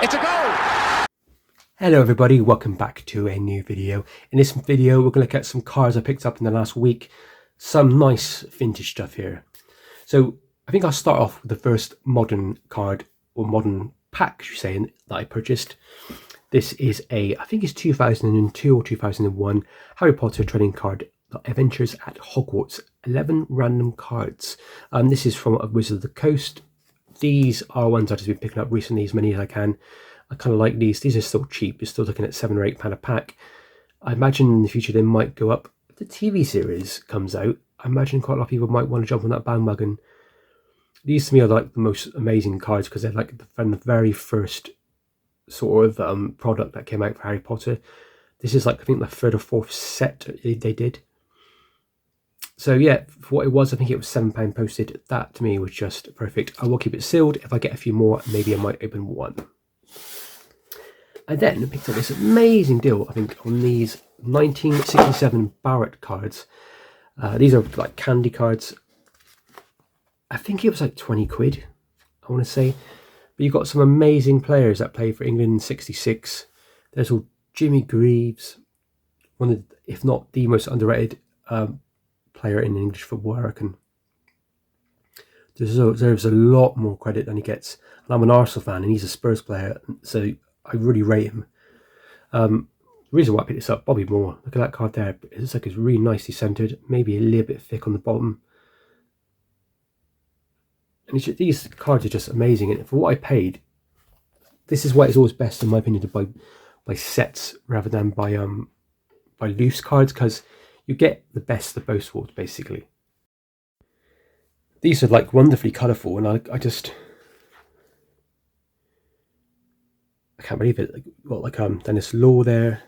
It's a goal! Hello everybody, welcome back to a new video. In this video we're going to look at some cards I picked up in the last week. Some nice vintage stuff here. So I think I'll start off with the first modern card, or modern pack should you say, that I purchased. This is I think it's 2002 or 2001 Harry Potter trading card, Adventures at Hogwarts, 11 random cards. This is from Wizard of the Coast. These are ones I've just been picking up recently, as many as I can. I kind of like these. These are still cheap. You're still looking at £7 or £8 a pack. I imagine in the future they might go up. If the TV series comes out, I imagine quite a lot of people might want to jump on that bandwagon. These to me are like the most amazing cards because they're like from the very first sort of product that came out for Harry Potter. This is like, I think, the third or fourth set they did. So yeah, for what it was, I think it was £7 posted. That to me was just perfect. I will keep it sealed. If I get a few more, maybe I might open one. I then picked up this amazing deal, I think, on these 1967 Barrett cards. These are like candy cards. I think it was like 20 quid, I want to say. But you've got some amazing players that played for England in 66. There's all Jimmy Greaves, one of, if not the most underrated player in English football, I reckon. Deserves a lot more credit than he gets. And I'm an Arsenal fan and he's a Spurs player, so I really rate him. The reason why I picked this up, Bobby Moore. Look at that card there. It looks like it's really nicely centered, maybe a little bit thick on the bottom. And these cards are just amazing. And for what I paid, this is why it's always best, in my opinion, to buy sets rather than buy loose cards, because you get the best of both worlds, basically. These are like wonderfully colourful, and I can't believe it. Like, got like Dennis Law there.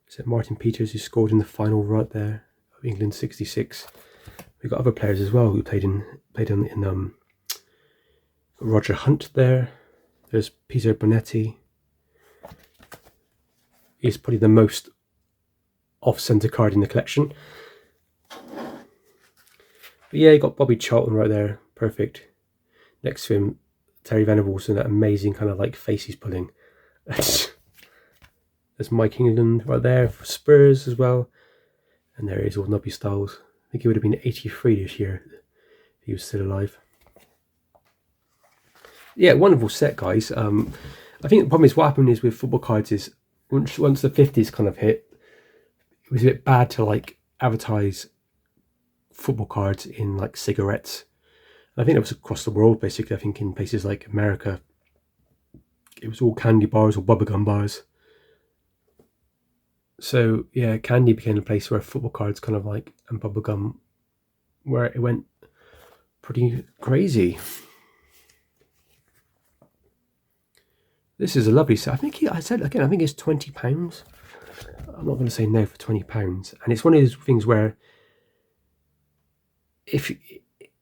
Is it Martin Peters who scored in the final right there of England '66? We've got other players as well who played in Roger Hunt there. There's Peter Bonetti. He's probably the most off-centre card in the collection. But yeah, you got Bobby Charlton right there, perfect. Next to him, Terry Venables, and that amazing kind of like face he's pulling. There's Mike England right there for Spurs as well. And there is old Nobby Styles. I think he would have been 83 this year if he was still alive. Yeah, wonderful set, guys. I think the problem is what happened is with football cards is once the 50s kind of hit, it was a bit bad to like advertise football cards in like cigarettes. I think that was across the world, basically. I think in places like America, it was all candy bars or bubblegum bars. So yeah, candy became a place where football cards kind of like, and bubblegum, where it went pretty crazy. This is a lovely set. I think I said again, I think it's £20. I'm not going to say no for £20. And it's one of those things where if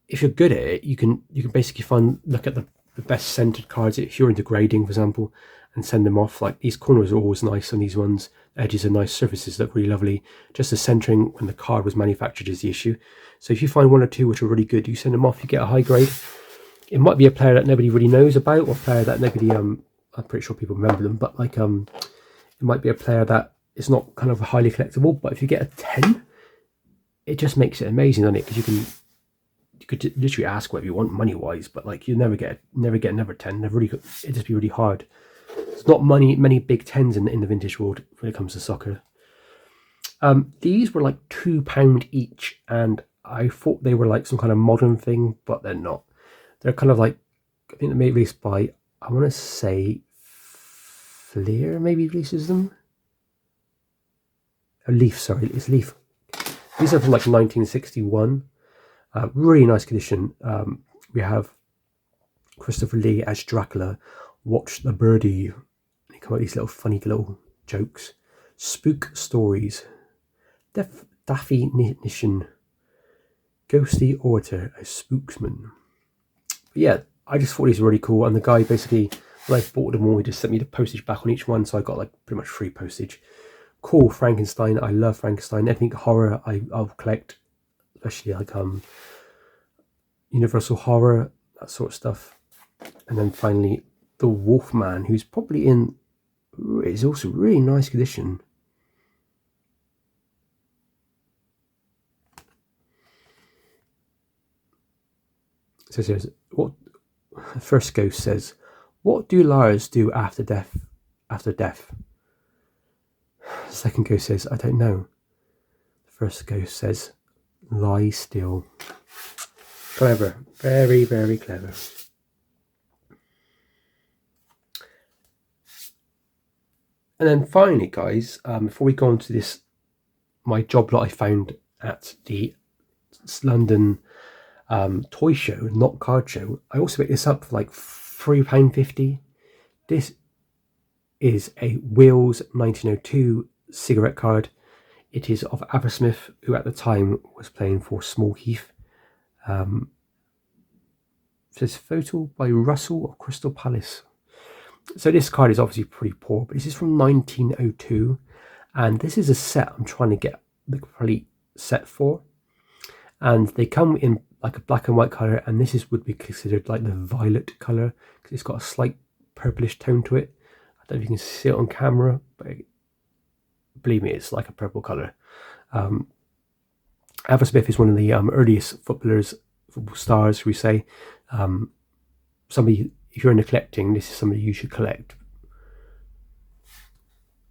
you're good at it, you can basically look at the best centered cards if you're into grading, for example, and send them off. Like these corners are always nice on these ones. Edges are nice, surfaces look really lovely. Just the centering when the card was manufactured is the issue. So if you find one or two which are really good, you send them off, you get a high grade. It might be a player that nobody really knows about, or a player that nobody I'm pretty sure people remember them, but like it might be a player that is not kind of highly collectible, but if you get a 10, it just makes it amazing, doesn't it? Because you could literally ask whatever you want money wise, but like you never get another 10. It'd just be really hard. There's not many big 10s in the vintage world when it comes to soccer. These were like £2 each, and I thought they were like some kind of modern thing, but they're not. They're kind of like, I think they're maybe released by, I want to say Fleer maybe releases them. Leaf, sorry, it's Leaf. These are from like 1961. Really nice condition. We have Christopher Lee as Dracula. Watch the Birdie. They come out with these little funny little jokes. Spook Stories. Daffy Nishin. Ghostly Orator as Spooksman. But yeah, I just thought these were really cool. And the guy basically, when I bought them all, he just sent me the postage back on each one. So I got like pretty much free postage. Cool, Frankenstein. I love Frankenstein. Anything horror I'll collect, especially like Universal Horror, that sort of stuff. And then finally the Wolfman, who's probably in, is also really nice condition. So it says, what, the first ghost says, what do liars do after death? After death? The second ghost says, I don't know. The first ghost says, lie still. Clever. Very, very clever. And then finally, guys, before we go on to this, my job that I found at the London toy show, not card show, I also picked this up for like £3.50. This is a Wheels 1902 cigarette card. It is of Abersmith, who at the time was playing for Small Heath. It says photo by Russell of Crystal Palace. So this card is obviously pretty poor, but this is from 1902, and this is a set I'm trying to get the complete set for. And they come in like a black and white colour, and this would be considered like the violet colour because it's got a slight purplish tone to it. I don't know if you can see it on camera, but believe me, it's like a purple colour. Abersmith is one of the earliest football stars, we say. Somebody, if you're into collecting, this is somebody you should collect.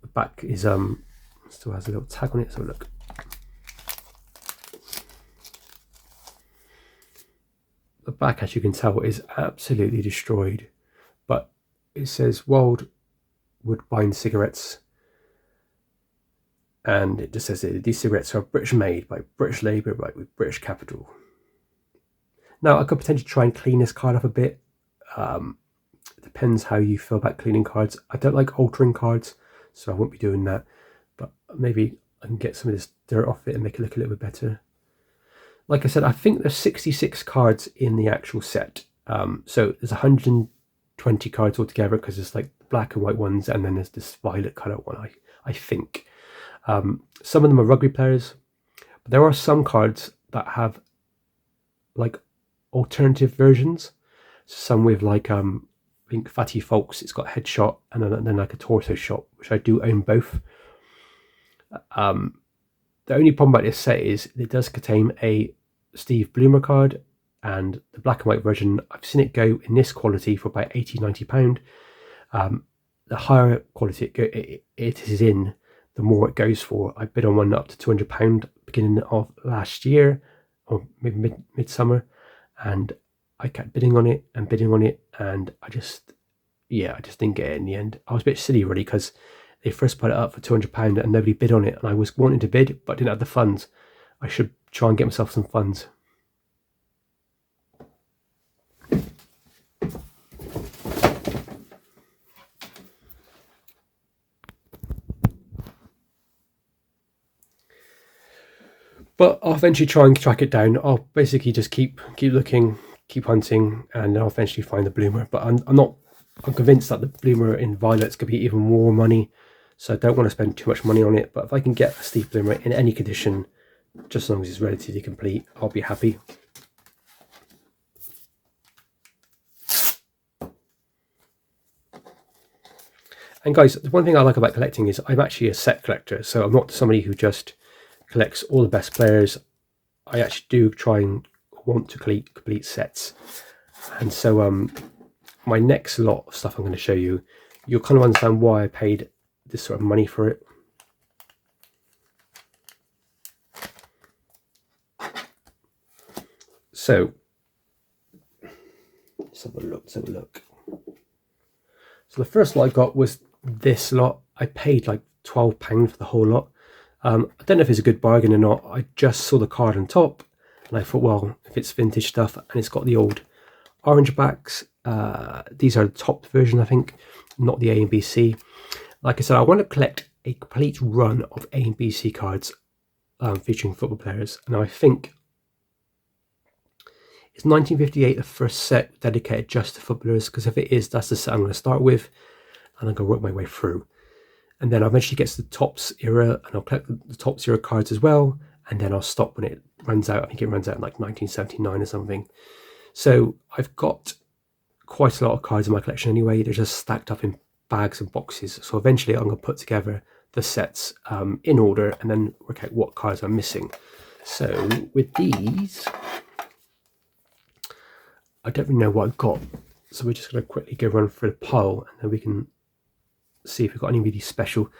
The back is still has a little tag on it, so look. The back, as you can tell, is absolutely destroyed, but it says Wild Woodbine Cigarettes, and it just says that these cigarettes are British made by British labour, right, with British capital. Now, I could potentially try and clean this card up a bit. It depends how you feel about cleaning cards. I don't like altering cards, so I won't be doing that, but maybe I can get some of this dirt off it and make it look a little bit better. Like I said, I think there's 66 cards in the actual set. So there's 120 cards altogether because there's like black and white ones, and then there's this violet colour one, I think. Some of them are rugby players, but there are some cards that have like alternative versions. Some with like I think Fatty Folks, it's got a headshot and then like a torso shot, which I do own both. The only problem about this set is it does contain a Steve Bloomer card, and the black and white version, I've seen it go in this quality for about £80–90. The higher quality it is in, the more it goes for. I bid on one up to £200 beginning of last year, or maybe midsummer, and I kept bidding on it, and I just didn't get it in the end. I was a bit silly really, because they first put it up for £200 and nobody bid on it, and I was wanting to bid but didn't have the funds. I should try and get myself some funds. But I'll eventually try and track it down. I'll basically just keep looking, keep hunting, and I'll eventually find the bloomer. But I'm convinced that the bloomer in violets could be even more money, so I don't want to spend too much money on it. But if I can get a Steve Bloomer in any condition, just as long as it's relatively complete, I'll be happy. And guys, the one thing I like about collecting is I'm actually a set collector, so I'm not somebody who just collects all the best players. I actually do try and want to complete sets. And so my next lot of stuff I'm going to show you, you'll kind of understand why I paid this sort of money for it. So let's have a look. So the first lot I got was this lot. I paid like £12 for the whole lot. I don't know if it's a good bargain or not. I just saw the card on top and I thought, well, if it's vintage stuff and it's got the old orange backs, these are the top version, I think, not the A and B C. Like I said, I want to collect a complete run of A and B C cards featuring football players. And I think it's 1958, the first set dedicated just to footballers, because if it is, that's the set I'm going to start with, and I'm going to work my way through. And then I'll eventually get to the Topps era, and I'll collect the Topps era cards as well, and then I'll stop when it runs out. I think it runs out in like 1979 or something. So I've got quite a lot of cards in my collection anyway. They're just stacked up in bags and boxes. So eventually I'm going to put together the sets in order and then work out what cards I'm missing. So with these, I don't really know what I've got. So we're just going to quickly go run through the pile and then we can see if we've got any really special.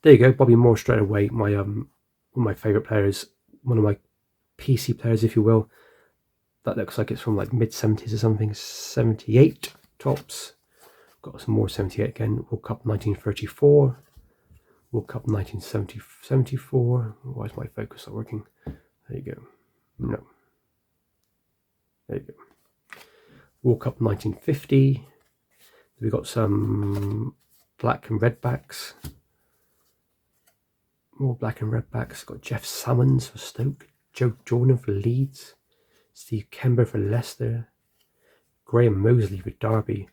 There you go, Bobby Moore straight away. My one of my favourite players, one of my PC players, if you will. That looks like it's from like mid-70s or something. 78 tops. Got some more 78 again. World Cup 1934. World Cup 1974. Why is my focus not working? There you go. No. There you go. World Cup 1950. We've got some black and red backs. More black and red backs. Got Jeff Salmons for Stoke. Joe Jordan for Leeds. Steve Kember for Leicester. Graham Mosley for Derby.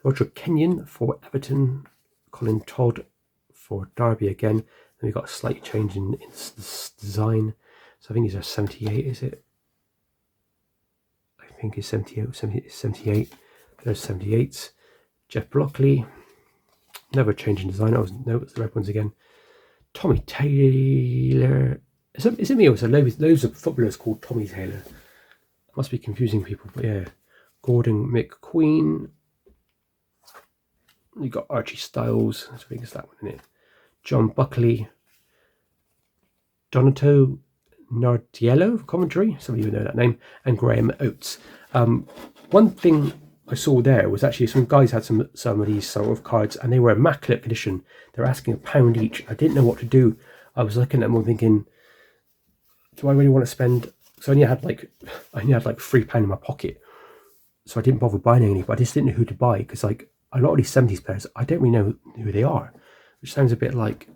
Roger Kenyon for Everton. Colin Todd for Derby again. And we've got a slight change in design. So I think these are 78, is it? I think it's 78. There's 78s. Jeff Blockley. Never change in design. No, it's the red ones again. Tommy Taylor. Is it me or is there loads of footballers called Tommy Taylor? Must be confusing people, but yeah. Gordon McQueen. You got Archie Styles. I think it's that one, isn't it? John Buckley. Donato Nardiello, commentary. Some of you know that name. And Graham Oates. One thing I saw there was actually some guys had some of these sort of cards, and they were immaculate condition. They were asking £1 each. I didn't know what to do. I was looking at them and thinking, do I really want to spend? So I only had like £3 in my pocket, so I didn't bother buying any. But I just didn't know who to buy because like a lot of these 70s players, I don't really know who they are, which sounds a bit like,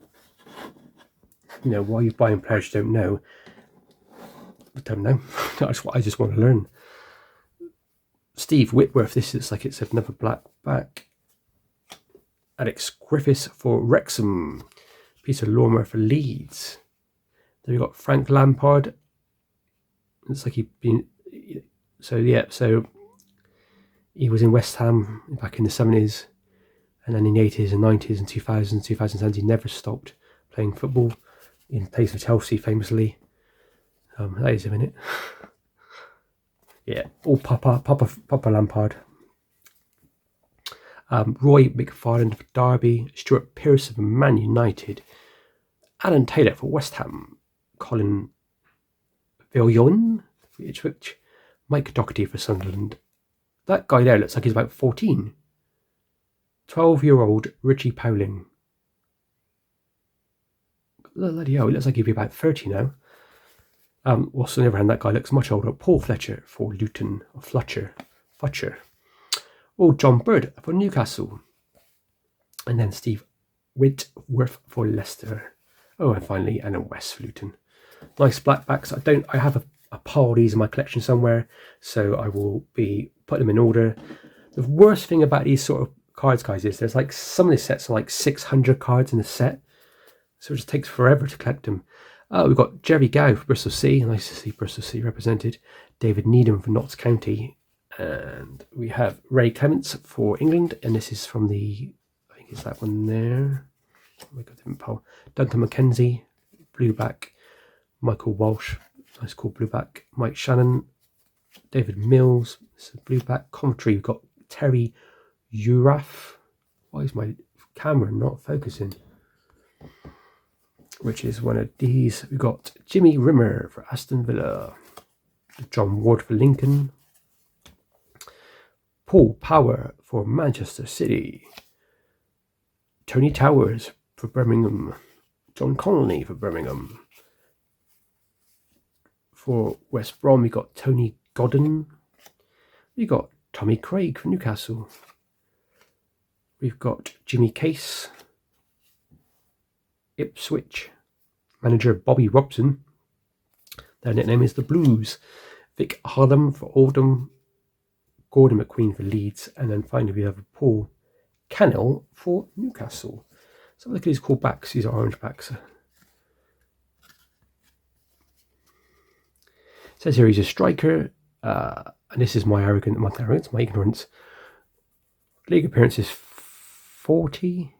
you know, why are you buying players you don't know? I don't know. I just want to learn. Steve Whitworth. This is like it's another black back. Alex Griffiths for Wrexham. Peter Lormer for Leeds. Then we've got Frank Lampard. It's like he'd been, so yeah, so he was in West Ham back in the 70s, and then in the 80s and 90s and 2000s, 2010s, he never stopped playing football. In place for Chelsea, famously. That is a minute. Yeah, all Papa Lampard. Roy McFarland for Derby. Stuart Pearson for Man United. Alan Taylor for West Ham. Colin Villion for Ipswich. Mike Doherty for Sunderland. That guy there looks like he's about 14. 12-year-old Richie Powling. Bloody hell, he looks like he'd be about 30 now. Whilst on the other hand, that guy looks much older. Paul Fletcher for Luton. Or Fletcher. Oh, John Bird for Newcastle. And then Steve Whitworth for Leicester. Oh, and finally, Alan West for Luton. Nice black backs. I have a pile of these in my collection somewhere, so I will be putting them in order. The worst thing about these sort of cards, guys, is there's like some of these sets are like 600 cards in a set, so it just takes forever to collect them. We've got Jerry Gow for Bristol City. Nice to see Bristol City represented. David Needham for Notts County. And we have Ray Clements for England. And this is from the, I think it's that one there. Oh my God, different pile. Duncan McKenzie, blue back. Michael Walsh, nice cool blue back. Mike Shannon. David Mills, this is blue back. Commentary, we've got Terry Uraf. Why is my camera not focusing? Which is one of these. We've got Jimmy Rimmer for Aston Villa. John Ward for Lincoln. Paul Power for Manchester City. Tony Towers for Birmingham. John Connolly for Birmingham. For West Brom, we got Tony Godden. We got Tommy Craig for Newcastle. We've got Jimmy Case. Ipswich. Manager Bobby Robson. Their nickname is the Blues. Vic Harlem for Oldham. Gordon McQueen for Leeds. And then finally we have Paul Cannell for Newcastle. So look at these cool backs. These are orange backs. It says here he's a striker. And this is my ignorance. League appearances 40.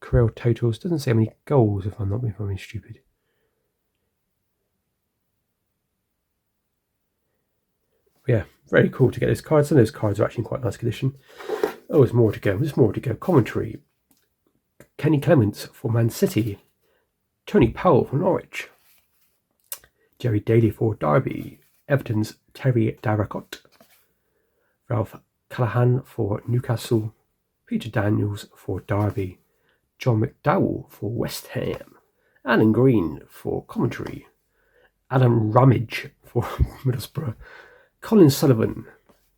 Career totals, doesn't say how many goals if I'm not being stupid. Yeah, very cool to get those cards, and those cards are actually in quite nice condition. Oh, there's more to go. There's more to go. Commentary. Kenny Clements for Man City. Tony Powell for Norwich. Jerry Daly for Derby. Everton's Terry Darracott. Ralph Callahan for Newcastle. Peter Daniels for Derby. John McDowell for West Ham. Alan Green for commentary. Alan Ramage for Middlesbrough. Colin Sullivan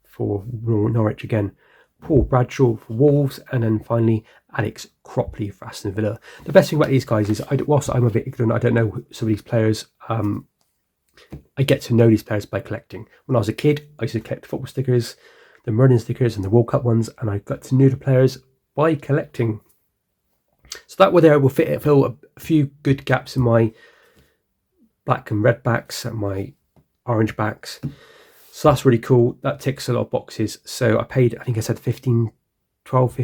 for Norwich again. Paul Bradshaw for Wolves, and then finally Alex Cropley for Aston Villa. The best thing about these guys is, whilst I'm a bit ignorant, I don't know some of these players. I get to know these players by collecting. When I was a kid, I used to collect football stickers, the Merlin stickers and the World Cup ones, and I got to know the players by collecting. So that way there will fill a few good gaps in my black and red backs and my orange backs. So that's really cool. That ticks a lot of boxes. So I paid, I think I said £15 for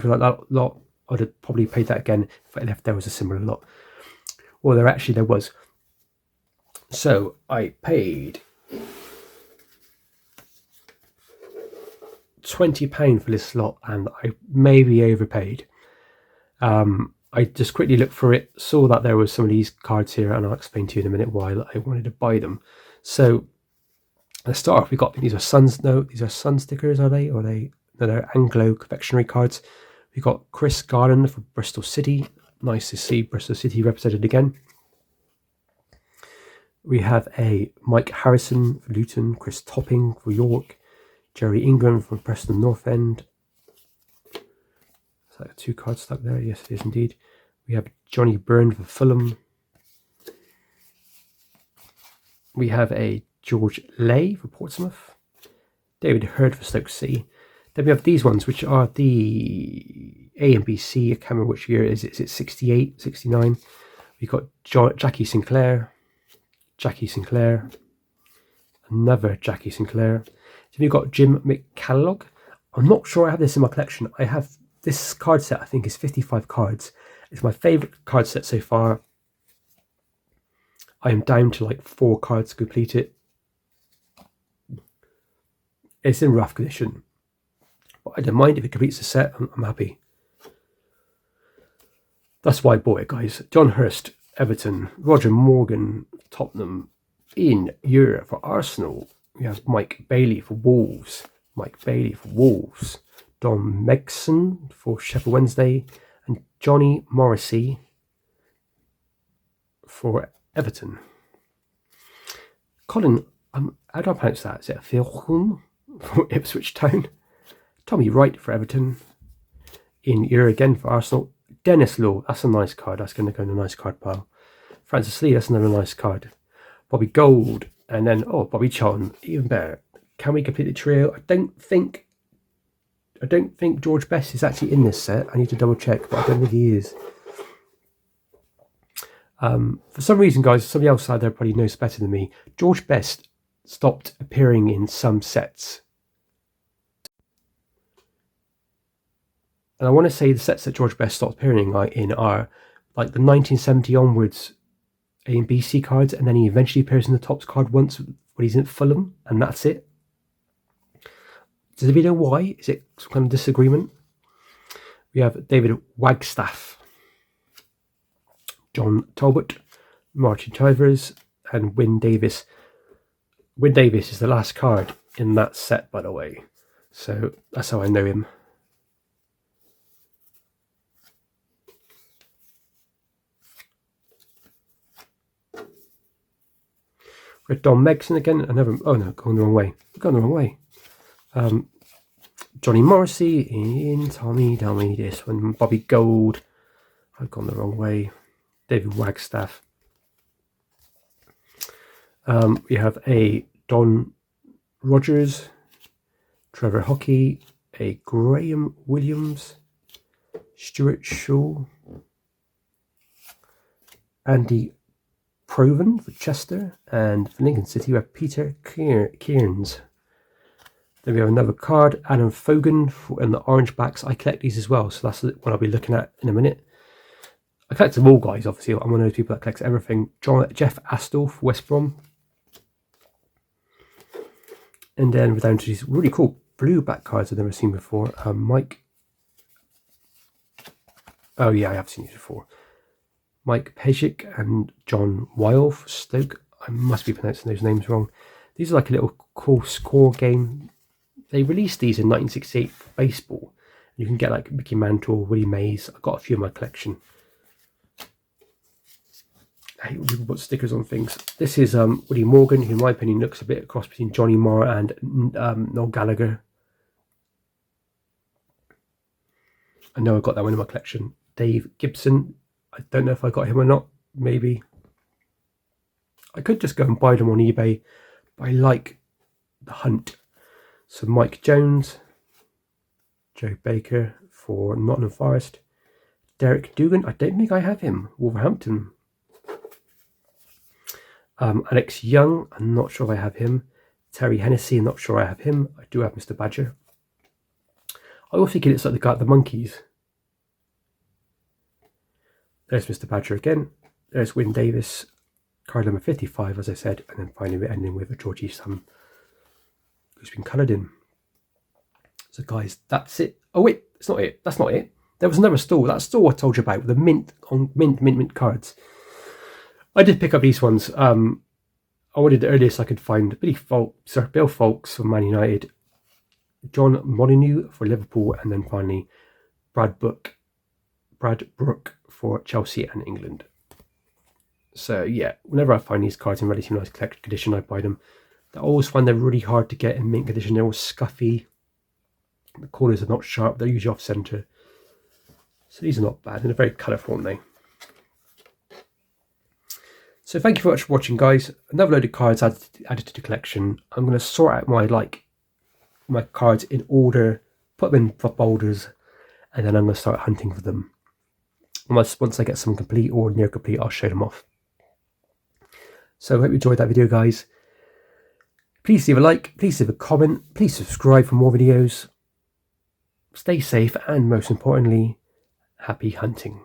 that lot. I'd have probably paid that again if there was a similar lot. Well, there was. So I paid £20 for this lot, and I maybe overpaid. I just quickly looked for it, saw that there was some of these cards here, and I'll explain to you in a minute why I wanted to buy them. So let's start off. We got, these are Suns. No, these are Sun stickers. Are they? Or no, they're Anglo confectionery cards. We got Chris Garland for Bristol City. Nice to see Bristol City represented again. We have a Mike Harrison for Luton, Chris Topping for York, Jerry Ingram from Preston North End. Is that 2 cards stuck there? Yes, it is indeed. We have Johnny Byrne for Fulham. We have a George Lay for Portsmouth. David Hurd for Stoke City. Then we have these ones, which are the A and B C. I can't remember which year it is. Is it 68, 69? We've got Jackie Sinclair. Another Jackie Sinclair. Then we've got Jim McCallog. I'm not sure I have this in my collection. I have this card set, I think, is 55 cards. It's my favourite card set so far. I am down to like 4 cards to complete it. It's in rough condition, but I don't mind if it completes the set. I'm happy. That's why I bought it, guys. John Hurst, Everton. Roger Morgan, Tottenham. Ian Ure for Arsenal. We have Mike Bailey for Wolves. Don Megson for Sheffield Wednesday. And Johnny Morrissey for Everton. Colin, how do I pronounce that? Is it Philhun for Ipswich Town? Tommy Wright for Everton. Ian Ure again for Arsenal. Dennis Law, that's a nice card. That's going to go in a nice card pile. Francis Lee, that's another nice card. Bobby Gold, and then Bobby Charlton, even better. Can we complete the trio? I don't think George Best is actually in this set. I need to double check, but I don't think he is. For some reason, guys, somebody else out there probably knows better than me. George Best stopped appearing in some sets. And I want to say the sets that George Best stopped appearing in are like the 1970 onwards A and B C cards, and then he eventually appears in the Topps card once when he's in Fulham, and that's it. Does anybody know why? Is it some kind of disagreement? We have David Wagstaff, John Talbot, Martin Chivers, and Wyn Davis. Wyn Davis is the last card in that set, by the way. So that's how I know him. We've got Don Megson again. Oh no, going the wrong way. We've gone the wrong way. Johnny Morrissey in Tommy Dummy. This one. Bobby Gold. I've gone the wrong way. David Wagstaff. We have a Don Rogers, Trevor Hockey, a Graham Williams, Stuart Shaw, Andy Proven for Chester, and for Lincoln City we have Peter Kearns. Then we have another card, Adam Fogan, and the orange backs. I collect these as well, so that's the one I'll be looking at in a minute. I collect them all, guys, obviously. I'm one of those people that collects everything. Jeff Astor, West Brom. And then we're down to these really cool blue back cards I've never seen before. Mike. Oh, yeah, I have seen these before. Mike Pejic and John Weil for Stoke. I must be pronouncing those names wrong. These are like a little cool score game. They released these in 1968 for baseball. You can get like Mickey Mantle, Willie Mays. I've got a few in my collection. I hate when people put stickers on things. This is Willie Morgan, who in my opinion looks a bit a cross between Johnny Marr and Noel Gallagher. I know I got that one in my collection. Dave Gibson. I don't know if I got him or not. Maybe. I could just go and buy them on eBay, but I like the hunt. So Mike Jones, Joe Baker for Nottingham Forest, Derek Dugan. I don't think I have him. Wolverhampton. Alex Young. I'm not sure if I have him. Terry Hennessy. I'm not sure I have him. I do have Mr. Badger. I also think it's like the guy at the Monkeys. There's Mr. Badger again. There's Wyn Davis, card number 55, as I said, and then finally we're ending with a Georgie Sam, who's been coloured in. So guys, that's it. Oh wait, it's not it. That's not it. There was another store. That store I told you about, the mint cards. I did pick up these ones. I wanted the earliest I could find Bill Foulkes for Man United, John Molyneux for Liverpool, and then finally Brad Brooke for Chelsea and England. So yeah, whenever I find these cards in relatively nice collected condition, I buy them. I always find they're really hard to get in mint condition. They're all scuffy. The corners are not sharp. They're usually off centre. So these are not bad. And they're very colourful, aren't they? So thank you very much for watching, guys. Another load of cards added to the collection. I'm going to sort out my cards in order, put them in folders, and then I'm going to start hunting for them. Once I get some complete or near complete, I'll show them off. So I hope you enjoyed that video, guys. Please leave a like, please leave a comment, please subscribe for more videos. Stay safe, and most importantly, happy hunting.